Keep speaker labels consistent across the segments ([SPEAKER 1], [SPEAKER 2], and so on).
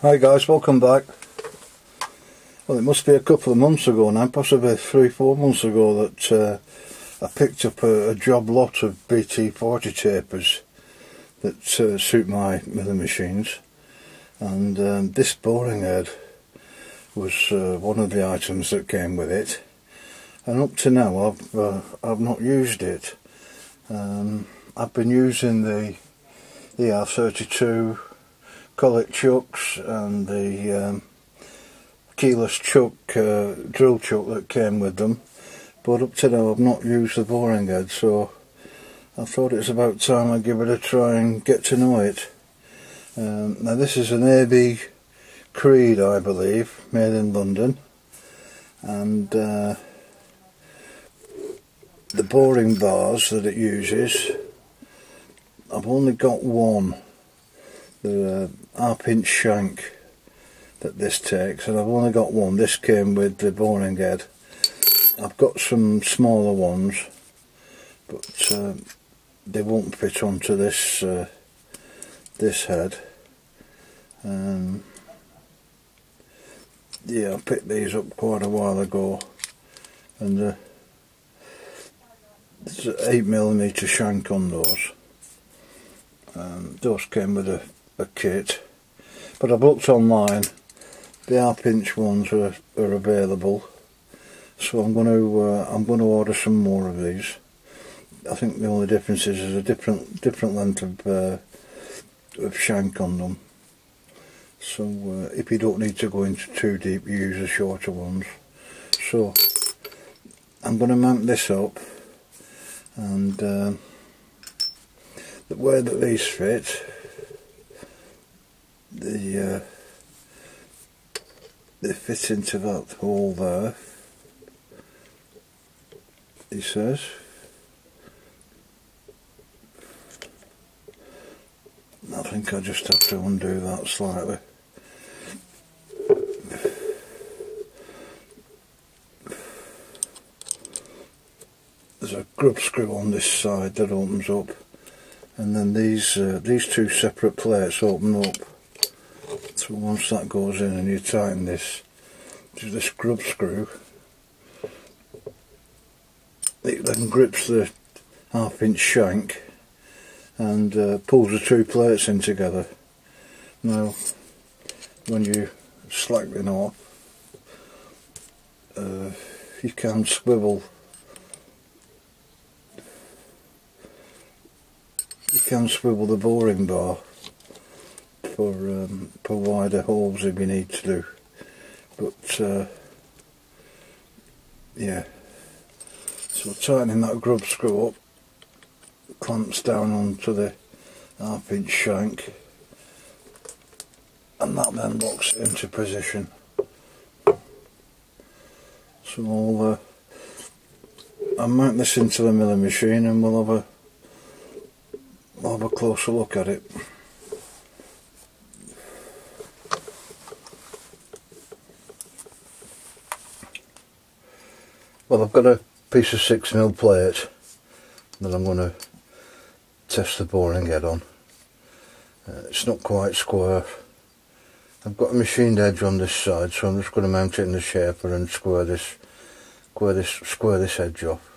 [SPEAKER 1] Hi guys, welcome back. Well, it must be a couple of months ago now, possibly 3-4 months ago, that I picked up a job lot of BT40 tapers that suit my milling machines, and this boring head was one of the items that came with it, and up to now I've not used it. I've been using the R32 collet chucks and the keyless chuck, drill chuck that came with them, but up to now I've not used the boring head, so I thought it's about time I give it a try and get to know it. Now this is an AB Creed, I believe, made in London, and the boring bars that it uses, I've only got one, the half-inch shank that this takes, and I've only got one. This came with the boring head. I've got some smaller ones, but they won't fit onto this this head. Yeah, I picked these up quite a while ago, and there's an 8mm shank on those. Those came with a kit, but I've looked online. The half-inch ones are available, so I'm going to order some more of these. I think the only difference is there's a different length of shank on them. So if you don't need to go into too deep, you use the shorter ones. So I'm going to mount this up, and the way that these fit, they fit into that hole there, he says. I think I just have to undo that slightly. There's a grub screw on this side that opens up, and then these two separate plates open up. So once that goes in and you tighten this grub screw, it then grips the half-inch shank and pulls the two plates in together. Now when you slack them off, you can swivel the boring bar for wider holes if you need to do, but yeah, so tightening that grub screw up clamps down onto the half-inch shank, and that then locks it into position. So I'll mount this into the milling machine and we'll have a closer look at it. Well, I've got a piece of 6mm plate that I'm going to test the boring head on. It's not quite square. I've got a machined edge on this side, so I'm just going to mount it in the shaper and square this edge off.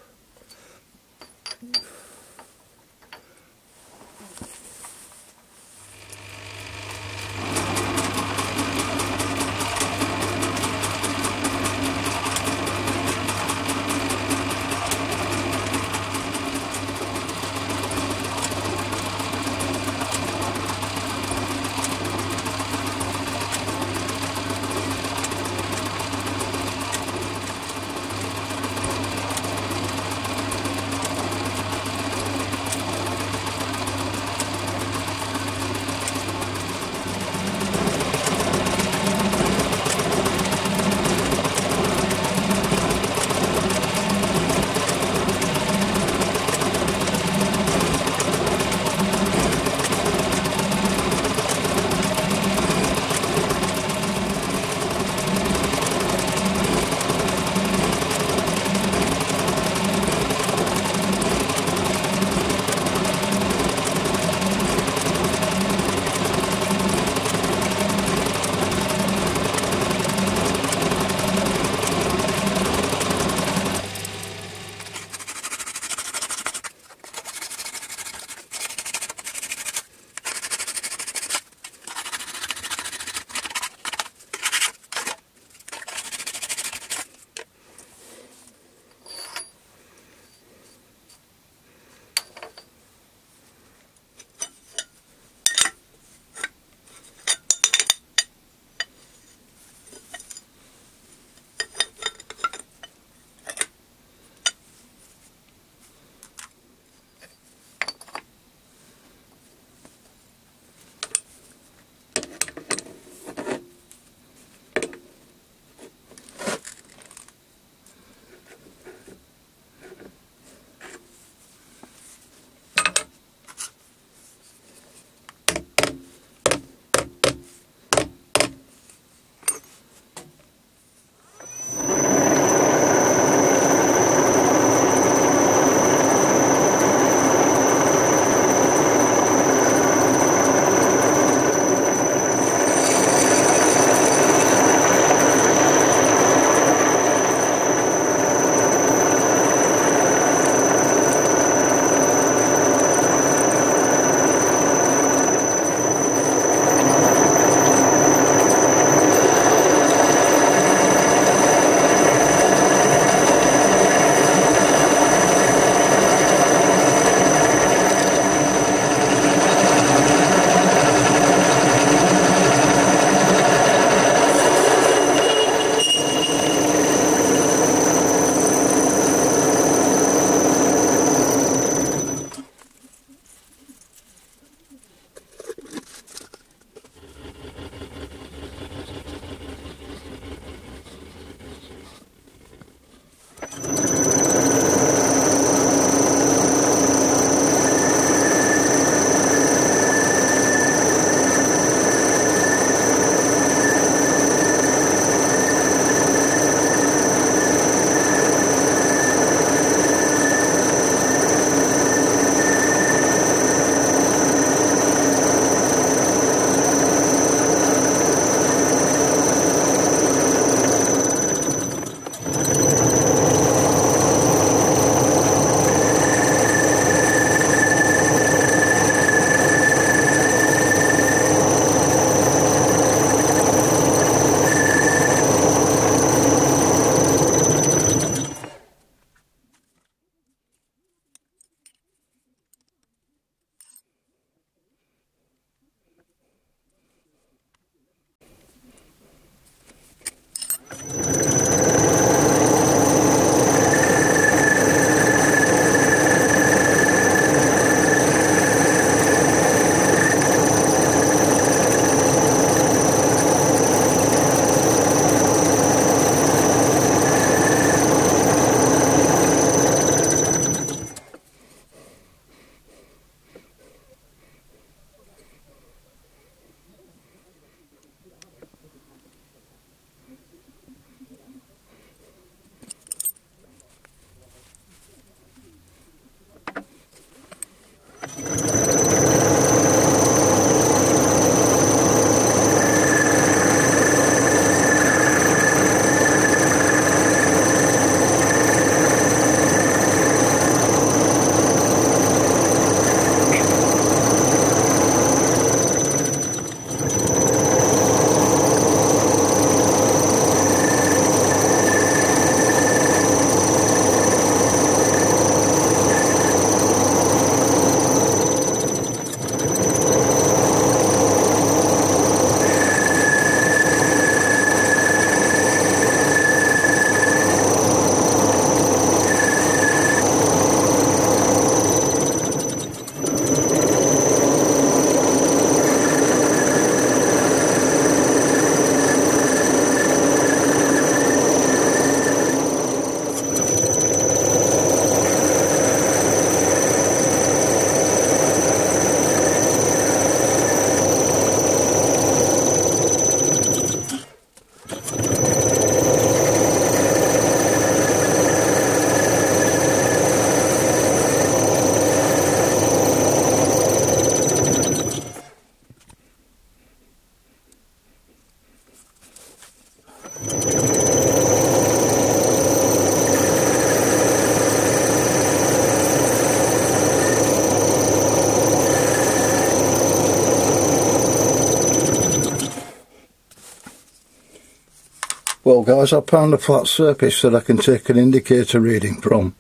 [SPEAKER 1] Well guys, I found a flat surface that I can take an indicator reading from.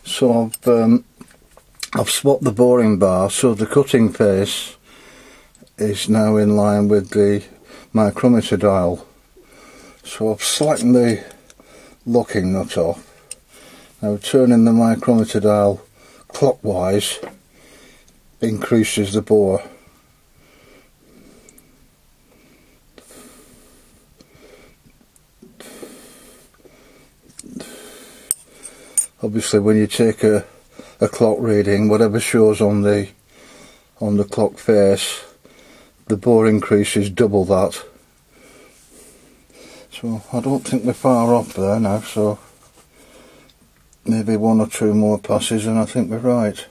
[SPEAKER 1] So I've swapped the boring bar so the cutting face is now in line with the micrometer dial. So I've slackened the locking nut off. Now turning the micrometer dial clockwise increases the bore. Obviously when you take a clock reading, whatever shows on the clock face, the bore increase is double that. So I don't think we're far off there now, so maybe one or two more passes and I think we're right.